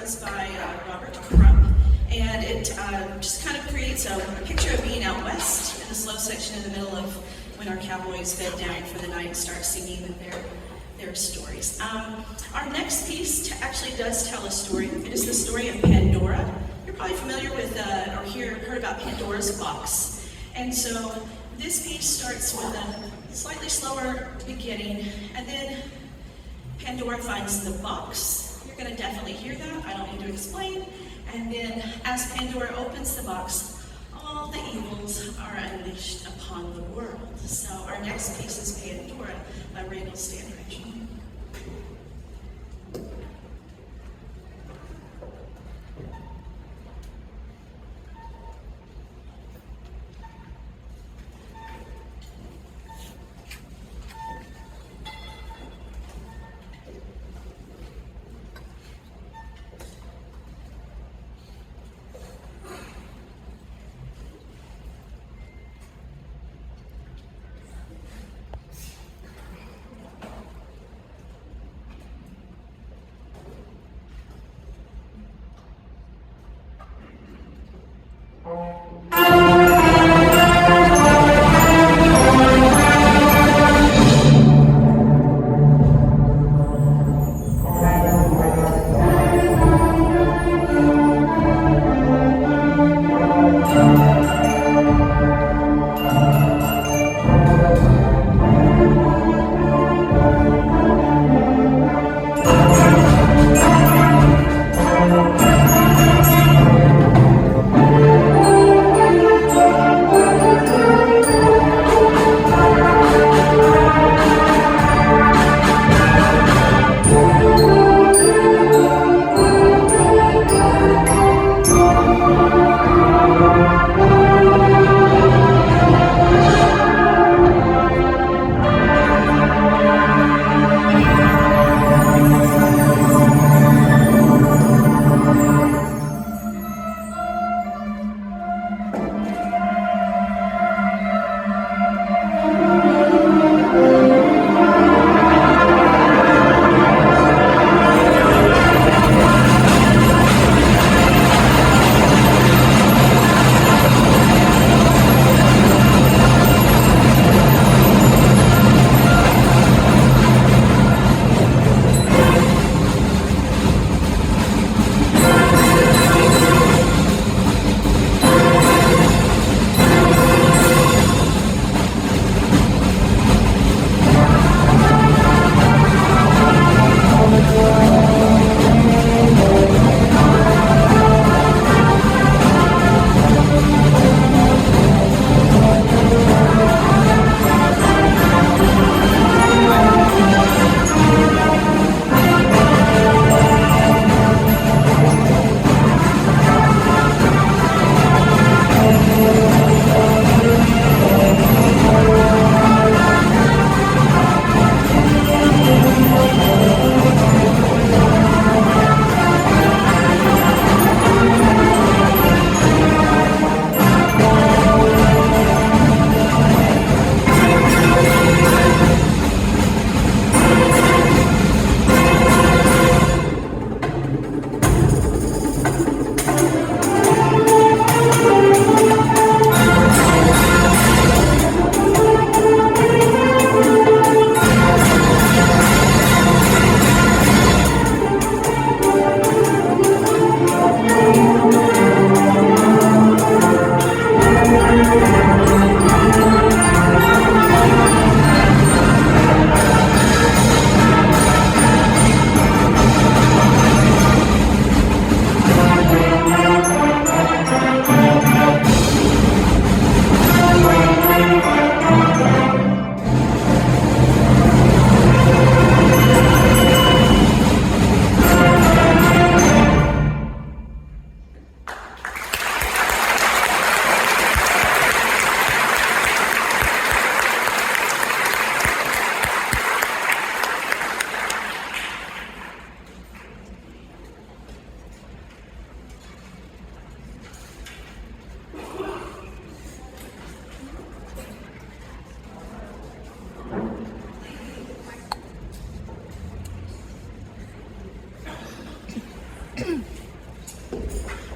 was by Robert Crump, and it just kind of creates a picture of being out west in the slow section in the middle of when our cowboys bed down for the night and start singing their stories. Our next piece actually does tell a story. It is the story of Pandora. You're probably familiar with or heard about Pandora's box. And so this piece starts with a slightly slower beginning, and then Pandora finds the box. You're going to definitely hear that. I don't need to explain. And then as Pandora opens the box, all the evils are unleashed upon the world. So our next piece is Pandora by Randall Standridge.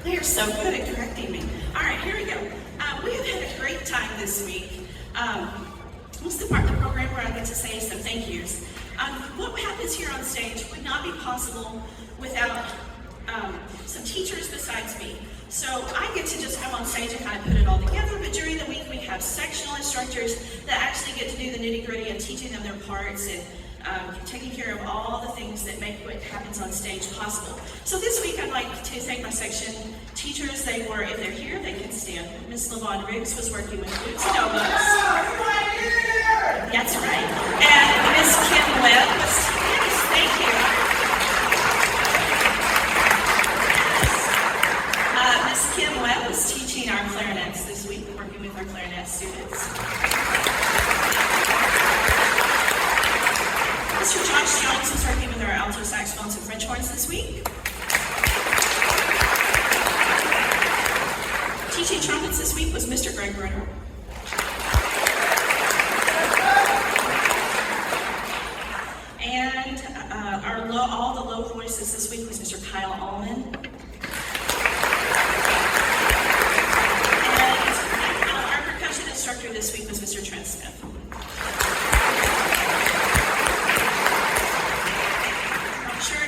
They are so good at correcting me. All right, here we go. We have had a great time this week. This is the part of the program where I get to say some thank yous. What happens here on stage would not be possible without some teachers besides me. So I get to just come on stage and kind of put it all together, but during the week we have sectional instructors that actually get to do the nitty-gritty and teaching them their parts and taking care of all the things that make what happens on stage possible. So this week I'd like to thank my section teachers. They were, if they're here, they can stand. Miss LaVon Riggs was working with Luke's notebooks. That's right. And Miss Kim Webb was, yes, thank you. Miss Kim Webb was teaching our clarinets this week, working with our clarinet students. Mr. Josh Jones was working with our alto saxophones and French horns this week. Teaching trumpets this week was Mr. Greg Brunner. And all the low voices this week was Mr. Kyle Allman. And our percussion instructor this week was Mr. Trent Smith.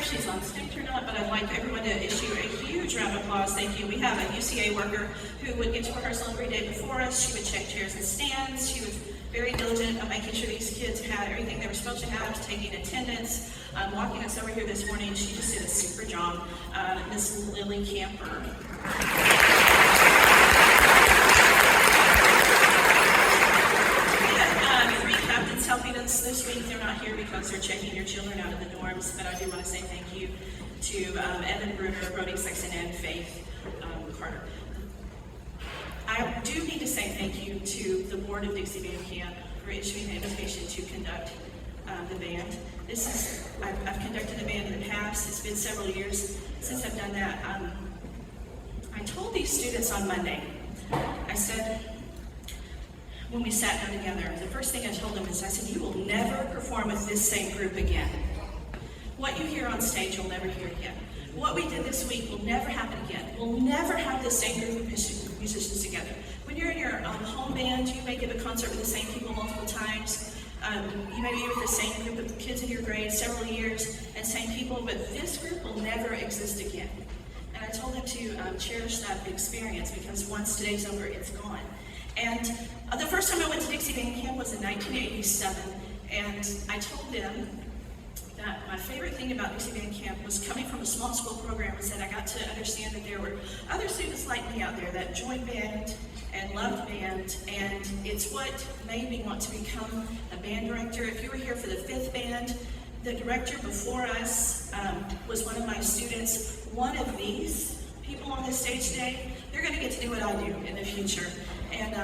She's on stage or not, but I'd like everyone to issue a huge round of applause. Thank you. We have a UCA worker who would get to rehearsal every day before us. She would check chairs and stands. She was very diligent about making sure these kids had everything they were supposed to have, taking attendance, walking us over here this morning. She just did a super job. Miss Lily Camper. Helping us this week. They're not here because they're checking your children out of the dorms, but I do want to say thank you to Evan Bruner, Brody Sexton, and Faith Carter. I do need to say thank you to the board of Dixie Band Camp for issuing the invitation to conduct the band. I've conducted the band in the past. It's been several years since I've done that. I told these students on Monday, I said, when we sat down together, the first thing I told them is, I said, you will never perform with this same group again. What you hear on stage, you'll never hear again. What we did this week will never happen again. We'll never have the same group of musicians together. When you're in your home band, you may give a concert with the same people multiple times. You may be with the same group of kids in your grade several years and same people, but this group will never exist again. And I told them to cherish that experience because once today's over, it's gone. And the first time I went to Dixie Band Camp was in 1987, and I told them that my favorite thing about Dixie Band Camp was coming from a small school program was that I got to understand that there were other students like me out there that joined band and loved band, and it's what made me want to become a band director. If you were here for the 5th band, the director before us was one of my students. One of these people on this stage today, they're going to get to do what I do in the future. And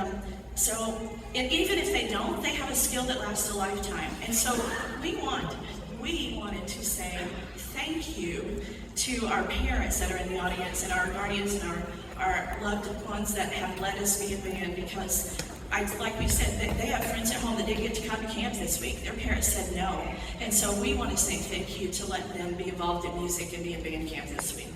and even if they don't, they have a skill that lasts a lifetime. And so we wanted to say thank you to our parents that are in the audience and our guardians and our loved ones that have let us be a band because, like we said, they have friends at home that didn't get to come to camp this week. Their parents said no. And so we want to say thank you to let them be involved in music and be in band camp this week.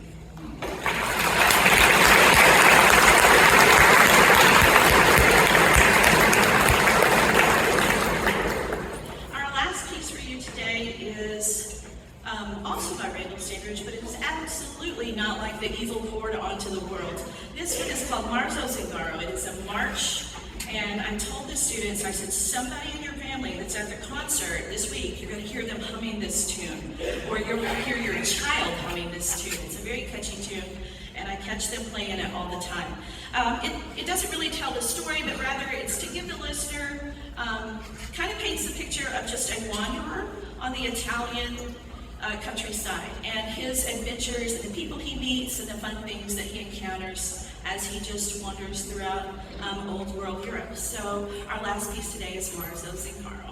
Also by Randall Stanbridge, but it is absolutely not like the evil poured onto the world. This one is called Marzo Zingaro. It is a march, and I told the students, I said, somebody in your family that's at the concert this week, you're going to hear them humming this tune, or you're going to hear your child humming this tune. It's a very catchy tune, and I catch them playing it all the time. It doesn't really tell the story, but rather it's to give the listener, kind of paints the picture of just a wanderer on the Italian countryside and his adventures and the people he meets and the fun things that he encounters as he just wanders throughout old world Europe. So our last piece today is Marzo Zingaro.